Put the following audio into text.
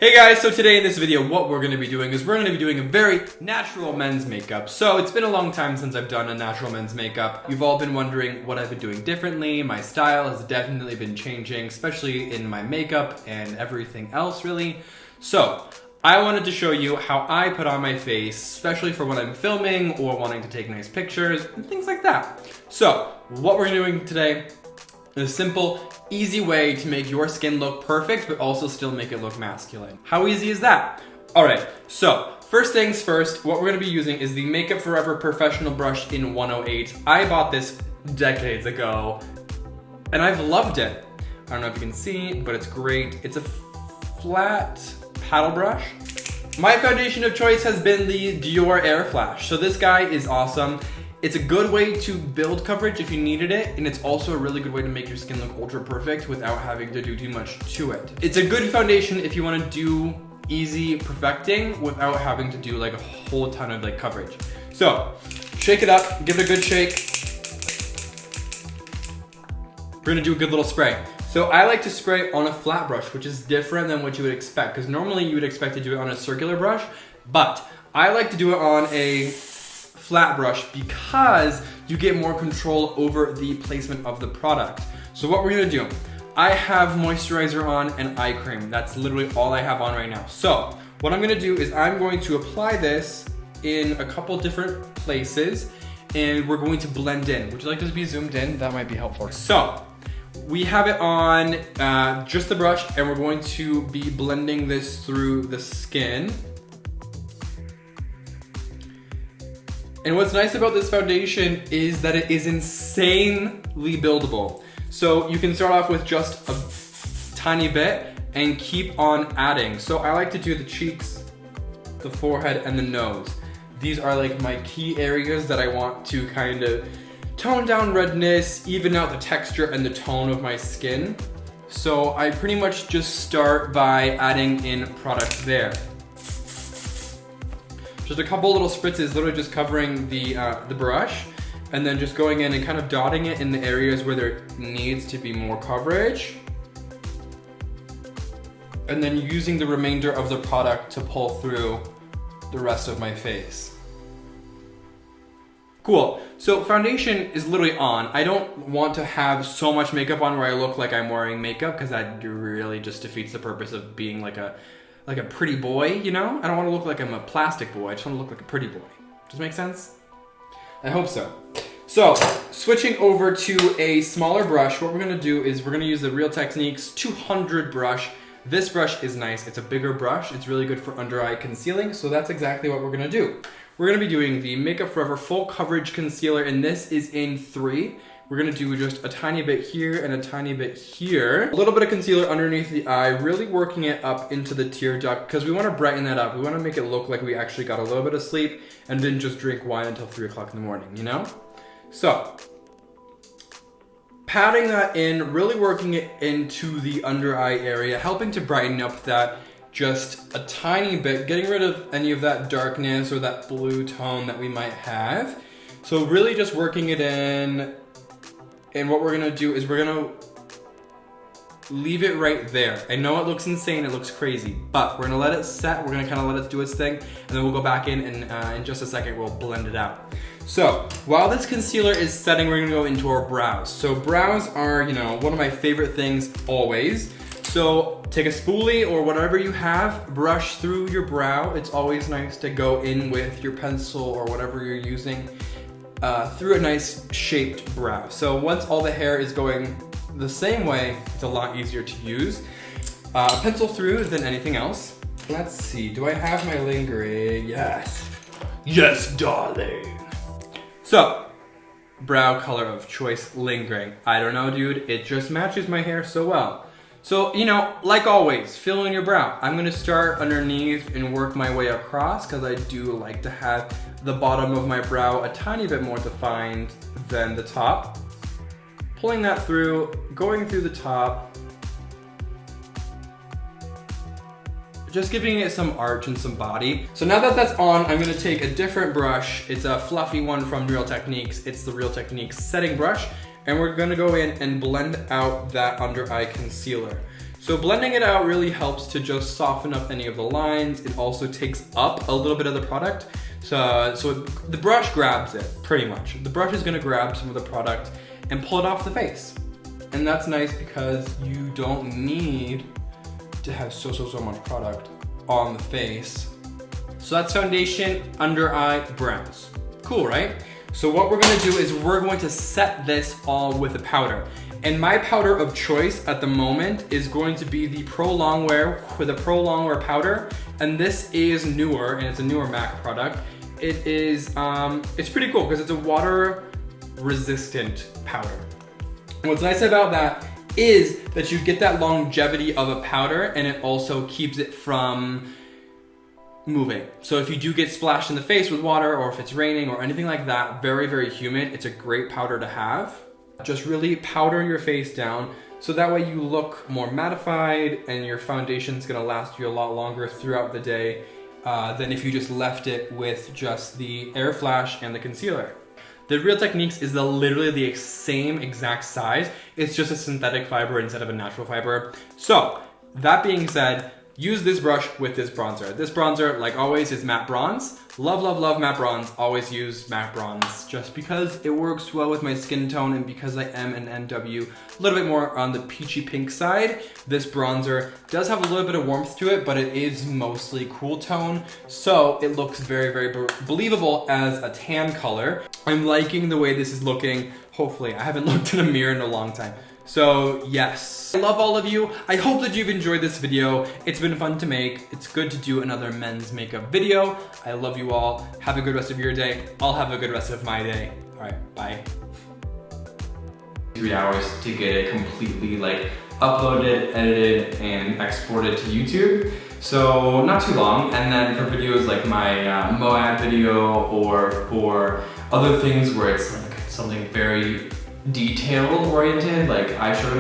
Hey guys, so today in this video what we're going to be doing is we're going to be doing a very natural men's makeup. So it's been a long time since I've done a natural men's makeup. You've all been wondering what I've been doing differently. My style has definitely been changing, especially in my makeup and everything else really. So I wanted to show you how I put on my face, especially for when I'm filming or wanting to take nice pictures and things like that. So what we're doing today is a simple, easy way to make your skin look perfect, but also still make it look masculine. How easy is that? All right, so first things first, what we're gonna be using is the Makeup Forever Professional Brush in 108. I bought this decades ago, and I've loved it. I don't know if you can see, but it's great. It's a flat paddle brush. My foundation of choice has been the Dior Air Flash. So this guy is awesome. It's a good way to build coverage if you needed it, and it's also a really good way to make your skin look ultra perfect without having to do too much to it. It's a good foundation if you want to do easy perfecting without having to do like a whole ton of like coverage. So shake it up, give it a good shake. We're gonna do a good little spray. So I like to spray on a flat brush, which is different than what you would expect, because normally you would expect to do it on a circular brush, but I like to do it on a flat brush because you get more control over the placement of the product. So what we're gonna do, I have moisturizer on and eye cream. That's literally all I have on right now. So what I'm gonna do is I'm going to apply this in a couple different places and we're going to blend in. Would you like this to be zoomed in? That might be helpful. So we have it on just the brush and we're going to be blending this through the skin. And what's nice about this foundation is that it is insanely buildable. So you can start off with just a tiny bit and keep on adding. So I like to do the cheeks, the forehead, and the nose. These are like my key areas that I want to kind of tone down redness, even out the texture and the tone of my skin. So I pretty much just start by adding in product there. Just a couple little spritzes, literally just covering the brush, and then just going in and kind of dotting it in the areas where there needs to be more coverage. And then using the remainder of the product to pull through the rest of my face. Cool, so foundation is literally on. I don't want to have so much makeup on where I look like I'm wearing makeup, because that really just defeats the purpose of being like a pretty boy, you know? I don't want to look like I'm a plastic boy. I just want to look like a pretty boy. Does that make sense? I hope so. So, switching over to a smaller brush, what we're going to do is we're going to use the Real Techniques 200 brush. This brush is nice. It's a bigger brush. It's really good for under eye concealing, so that's exactly what we're going to do. We're going to be doing the Makeup Forever Full Coverage Concealer, and this is in 3. We're gonna do just a tiny bit here and a tiny bit here. A little bit of concealer underneath the eye, really working it up into the tear duct because we wanna brighten that up. We wanna make it look like we actually got a little bit of sleep and didn't just drink wine until 3 o'clock in the morning, you know? So, patting that in, really working it into the under eye area, helping to brighten up that just a tiny bit, getting rid of any of that darkness or that blue tone that we might have. So really just working it in. And what we're gonna do is we're gonna leave it right there. I know it looks insane, it looks crazy, but we're gonna let it set, we're gonna kinda let it do its thing, and then we'll go back in and in just a second we'll blend it out. So, while this concealer is setting, we're gonna go into our brows. So brows are, you know, one of my favorite things always. So take a spoolie or whatever you have, brush through your brow. It's always nice to go in with your pencil or whatever you're using. Through a nice shaped brow. So once all the hair is going the same way, it's a lot easier to use. Pencil through than anything else. Let's see, do I have my lingering? Yes. Yes, darling. So, brow color of choice, lingering. I don't know, dude, it just matches my hair so well. So, you know, like always, fill in your brow. I'm gonna start underneath and work my way across because I do like to have the bottom of my brow a tiny bit more defined than the top. Pulling that through, going through the top. Just giving it some arch and some body. So now that that's on, I'm gonna take a different brush. It's a fluffy one from Real Techniques. It's the Real Techniques setting brush. And we're gonna go in and blend out that under eye concealer. So blending it out really helps to just soften up any of the lines. It also takes up a little bit of the product. So the brush grabs it, pretty much. The brush is gonna grab some of the product and pull it off the face. And that's nice because you don't need to have so much product on the face. So that's foundation, under eye, brows. Cool, right? So what we're gonna do is we're going to set this all with a powder. And my powder of choice at the moment is going to be the Pro Longwear with a Pro Longwear powder. And this is newer, and it's a newer MAC product. It is, it's pretty cool because it's a water resistant powder. And what's nice about that is that you get that longevity of a powder, and it also keeps it from moving. So if you do get splashed in the face with water, or if it's raining or anything like that, very humid, it's a great powder to have. Just really powder your face down so that way you look more mattified and your foundation's gonna last you a lot longer throughout the day than if you just left it with just the Air Flash and the concealer. The Real Techniques is literally the same exact size. It's just a synthetic fiber instead of a natural fiber. So that being said, use this brush with this bronzer. This bronzer, like always, is matte bronze. Love matte bronze. Always use matte bronze just because it works well with my skin tone and because I am an NW, a little bit more on the peachy pink side. This bronzer does have a little bit of warmth to it, but it is mostly cool tone. So it looks very believable as a tan color. I'm liking the way this is looking. Hopefully, I haven't looked in a mirror in a long time. So yes, I love all of you. I hope that you've enjoyed this video. It's been fun to make. It's good to do another men's makeup video. I love you all. Have a good rest of your day. I'll have a good rest of my day. All right, bye. 3 hours to get it completely like uploaded, edited, and exported to YouTube. So not too long. And then for videos like my Moab video or for other things where it's like something very detail oriented, like eyeshadow